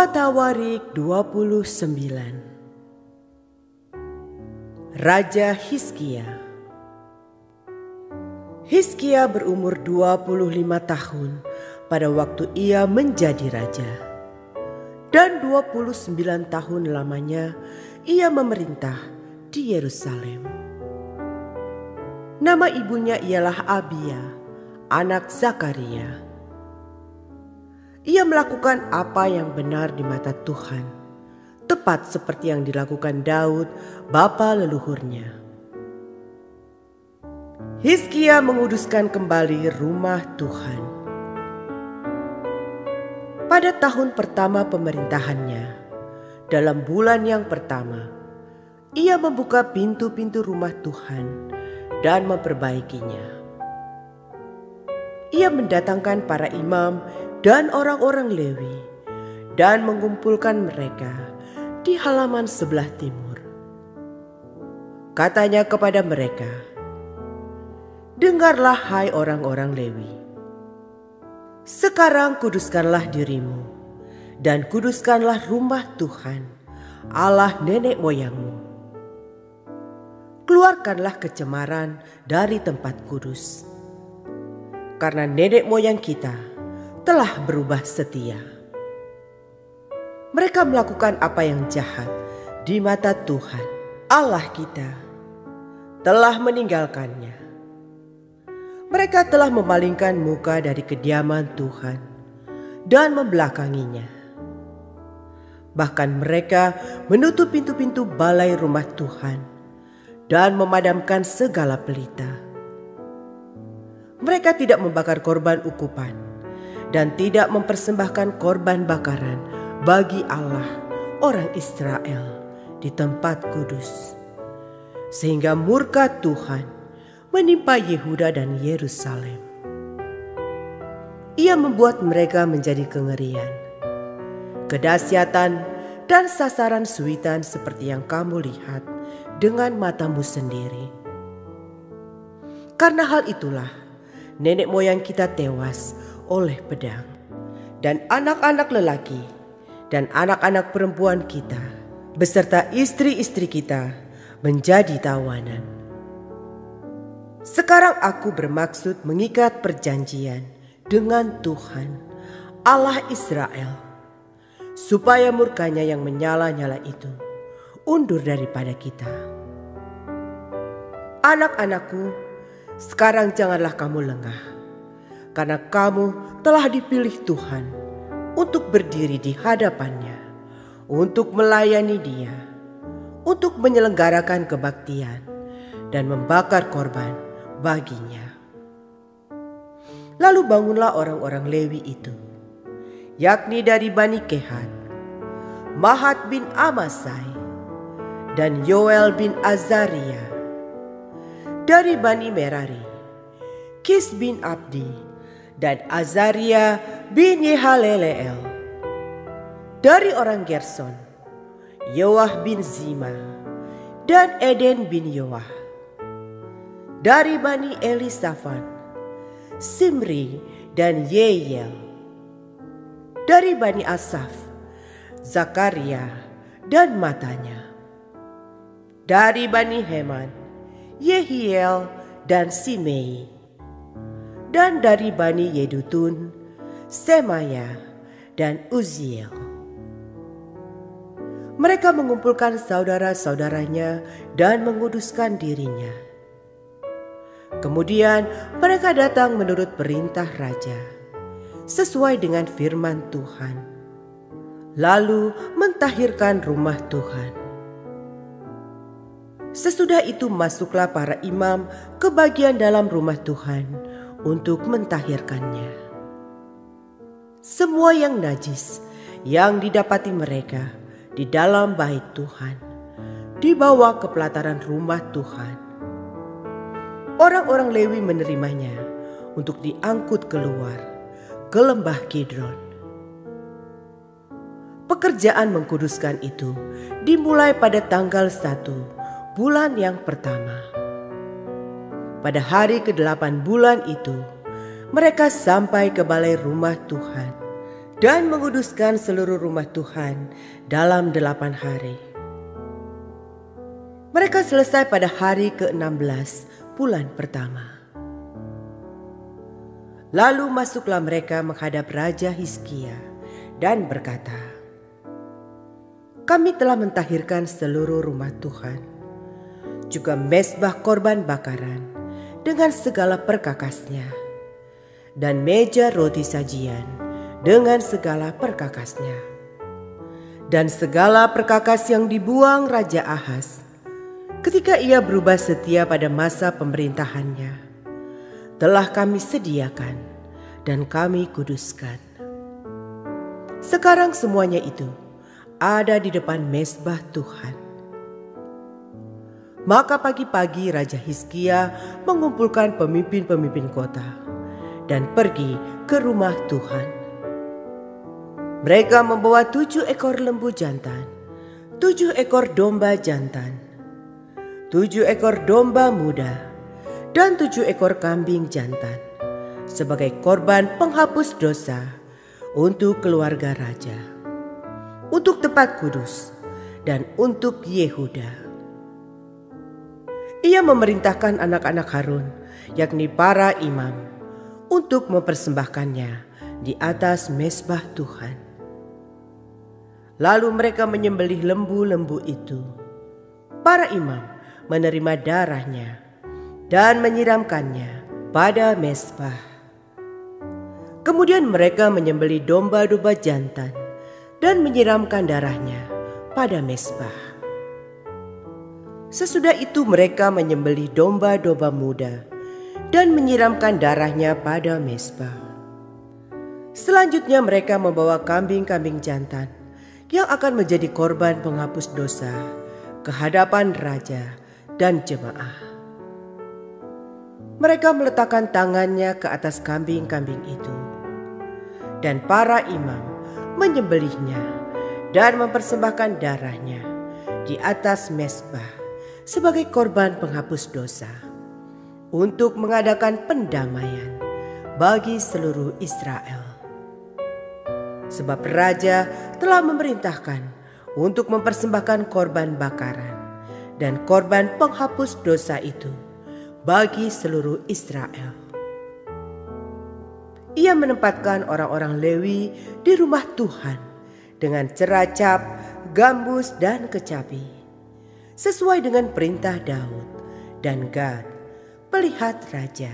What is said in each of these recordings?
Tawarik 29. Raja Hizkia. Hizkia berumur 25 tahun pada waktu ia menjadi raja. Dan 29 tahun lamanya ia memerintah di Yerusalem. Nama ibunya ialah Abia, anak Zakaria. Ia melakukan apa yang benar di mata Tuhan, tepat seperti yang dilakukan Daud, bapa leluhurnya. Hizkia menguduskan kembali rumah Tuhan. Pada tahun pertama pemerintahannya, dalam bulan yang pertama, ia membuka pintu-pintu rumah Tuhan dan memperbaikinya. Ia mendatangkan para imam dan orang-orang Lewi dan mengumpulkan mereka di halaman sebelah timur. Katanya kepada mereka, "Dengarlah hai orang-orang Lewi. Sekarang kuduskanlah dirimu dan kuduskanlah rumah Tuhan, Allah nenek moyangmu. Keluarkanlah kecemaran dari tempat kudus, karena nenek moyang kita telah berubah setia. Mereka melakukan apa yang jahat di mata Tuhan, Allah kita, telah meninggalkannya. Mereka telah memalingkan muka dari kediaman Tuhan dan membelakanginya. Bahkan mereka menutup pintu-pintu balai rumah Tuhan dan memadamkan segala pelita. Mereka tidak membakar korban ukupan dan tidak mempersembahkan korban bakaran bagi Allah orang Israel di tempat kudus, sehingga murka Tuhan menimpa Yehuda dan Yerusalem. Ia membuat mereka menjadi kengerian, kedahsyatan dan sasaran suitan seperti yang kamu lihat dengan matamu sendiri. Karena hal itulah nenek moyang kita tewas oleh pedang, dan anak-anak lelaki dan anak-anak perempuan kita beserta istri-istri kita menjadi tawanan. Sekarang aku bermaksud mengikat perjanjian dengan Tuhan, Allah Israel, supaya murkanya yang menyala-nyala itu undur daripada kita. Anak-anakku, sekarang janganlah kamu lengah, karena kamu telah dipilih Tuhan untuk berdiri di hadapannya, untuk melayani Dia, untuk menyelenggarakan kebaktian dan membakar korban baginya. Lalu bangunlah orang-orang Lewi itu, yakni dari Bani Kehat, Mahat bin Amasai, dan Yoel bin Azaria. Dari Bani Merari, Kis bin Abdi, dan Azaria bin Yehaleleel. Dari orang Gerson, Yoah bin Zima, dan Eden bin Yoah. Dari Bani Elisafan, Simri dan Yeiel. Dari Bani Asaf, Zakaria dan Matanya. Dari Bani Heman, Yehiel dan Simei. Dan dari Bani Yedutun, Semaya dan Uziel. Mereka mengumpulkan saudara-saudaranya dan menguduskan dirinya. Kemudian mereka datang menurut perintah raja, sesuai dengan firman Tuhan, lalu mentahirkan rumah Tuhan. Sesudah itu masuklah para imam ke bagian dalam rumah Tuhan untuk mentahirkannya. Semua yang najis yang didapati mereka di dalam bait Tuhan dibawa ke pelataran rumah Tuhan. Orang-orang Lewi menerimanya untuk diangkut keluar ke lembah Kidron. Pekerjaan mengkuduskan itu dimulai pada tanggal 1 bulan yang pertama. Pada hari ke-8 bulan itu, mereka sampai ke balai rumah Tuhan dan menguduskan seluruh rumah Tuhan dalam 8 hari. Mereka selesai pada hari ke-16 bulan pertama. Lalu masuklah mereka menghadap Raja Hizkia dan berkata, "Kami telah mentahirkan seluruh rumah Tuhan, juga mezbah korban bakaran dengan segala perkakasnya, dan meja roti sajian dengan segala perkakasnya, dan segala perkakas yang dibuang Raja Ahaz ketika ia berubah setia pada masa pemerintahannya, telah kami sediakan dan kami kuduskan. Sekarang semuanya itu ada di depan mezbah Tuhan." Maka pagi-pagi Raja Hizkia mengumpulkan pemimpin-pemimpin kota dan pergi ke rumah Tuhan. Mereka membawa 7 ekor lembu jantan, 7 ekor domba jantan, 7 ekor domba muda, dan 7 ekor kambing jantan sebagai korban penghapus dosa untuk keluarga raja, untuk tempat kudus, dan untuk Yehuda. Ia memerintahkan anak-anak Harun, yakni para imam, untuk mempersembahkannya di atas mezbah Tuhan. Lalu mereka menyembelih lembu-lembu itu. Para imam menerima darahnya dan menyiramkannya pada mezbah. Kemudian mereka menyembelih domba-domba jantan dan menyiramkan darahnya pada mezbah. Sesudah itu mereka menyembelih domba-domba muda dan menyiramkan darahnya pada mezbah. Selanjutnya mereka membawa kambing-kambing jantan yang akan menjadi korban penghapus dosa ke hadapan raja dan jemaah. Mereka meletakkan tangannya ke atas kambing-kambing itu, dan para imam menyembelihnya dan mempersembahkan darahnya di atas mezbah sebagai korban penghapus dosa untuk mengadakan pendamaian bagi seluruh Israel. Sebab raja telah memerintahkan untuk mempersembahkan korban bakaran dan korban penghapus dosa itu bagi seluruh Israel. Ia menempatkan orang-orang Lewi di rumah Tuhan dengan ceracap, gambus, dan kecapi, sesuai dengan perintah Daud dan Gad, pelihat raja,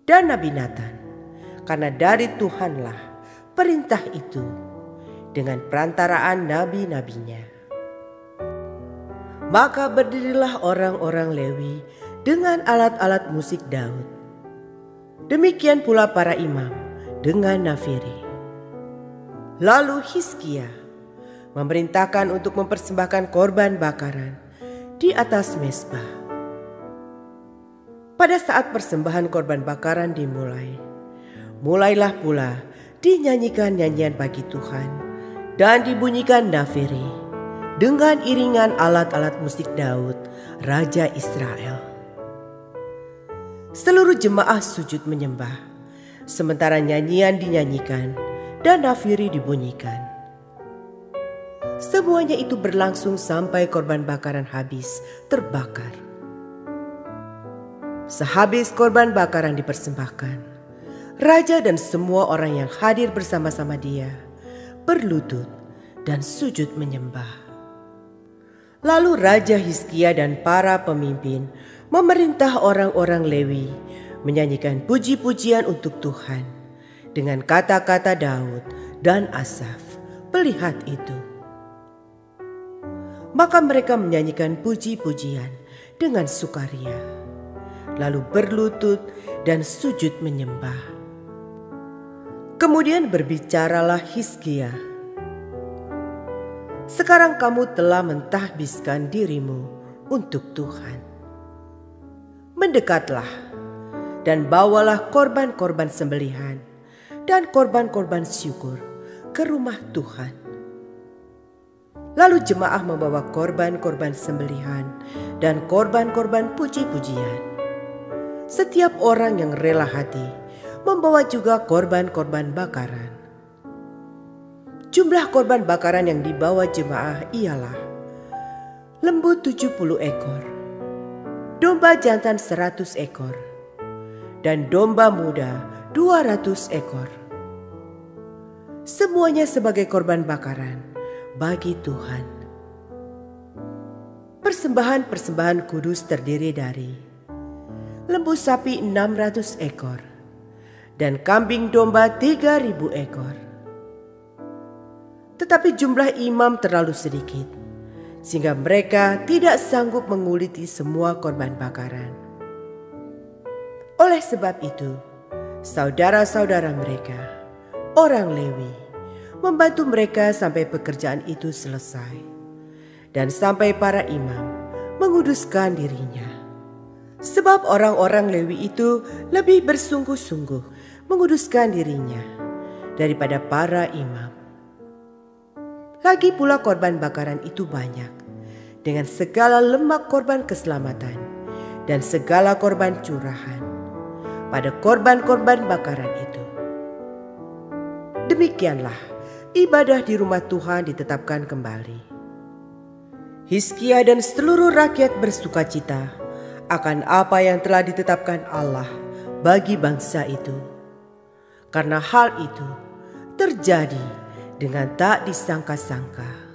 dan Nabi Natan, karena dari Tuhanlah perintah itu dengan perantaraan nabi-nabinya. Maka berdirilah orang-orang Lewi dengan alat-alat musik Daud. Demikian pula para imam dengan nafiri. Lalu Hizkia memerintahkan untuk mempersembahkan korban bakaran di atas mezbah. Pada saat persembahan korban bakaran dimulai, mulailah pula dinyanyikan nyanyian bagi Tuhan dan dibunyikan nafiri dengan iringan alat-alat musik Daud, Raja Israel. Seluruh jemaah sujud menyembah, sementara nyanyian dinyanyikan dan nafiri dibunyikan. Semuanya itu berlangsung sampai korban bakaran habis terbakar. Sehabis korban bakaran dipersembahkan, raja dan semua orang yang hadir bersama-sama dia berlutut dan sujud menyembah. Lalu Raja Hizkia dan para pemimpin memerintah orang-orang Lewi menyanyikan puji-pujian untuk Tuhan dengan kata-kata Daud dan Asaf, pelihat itu. Maka mereka menyanyikan puji-pujian dengan sukaria, lalu berlutut dan sujud menyembah. Kemudian berbicaralah Hizkia, "Sekarang kamu telah mentahbiskan dirimu untuk Tuhan. Mendekatlah dan bawalah korban-korban sembelihan dan korban-korban syukur ke rumah Tuhan." Lalu jemaah membawa korban-korban sembelihan dan korban-korban puji-pujian. Setiap orang yang rela hati membawa juga korban-korban bakaran. Jumlah korban bakaran yang dibawa jemaah ialah lembu 70 ekor, domba jantan 100 ekor, dan domba muda 200 ekor. Semuanya sebagai korban bakaran bagi Tuhan. Persembahan-persembahan kudus terdiri dari lembu sapi 600 ekor dan kambing domba 3.000 ekor. Tetapi jumlah imam terlalu sedikit, sehingga mereka tidak sanggup menguliti semua korban bakaran. Oleh sebab itu, saudara-saudara mereka, orang Lewi, membantu mereka sampai pekerjaan itu selesai, dan sampai para imam menguduskan dirinya. Sebab orang-orang Lewi itu lebih bersungguh-sungguh menguduskan dirinya daripada para imam. Lagi pula korban bakaran itu banyak, dengan segala lemak korban keselamatan dan segala korban curahan pada korban-korban bakaran itu. Demikianlah ibadah di rumah Tuhan ditetapkan kembali. Hizkia dan seluruh rakyat bersukacita akan apa yang telah ditetapkan Allah bagi bangsa itu, karena hal itu terjadi dengan tak disangka-sangka.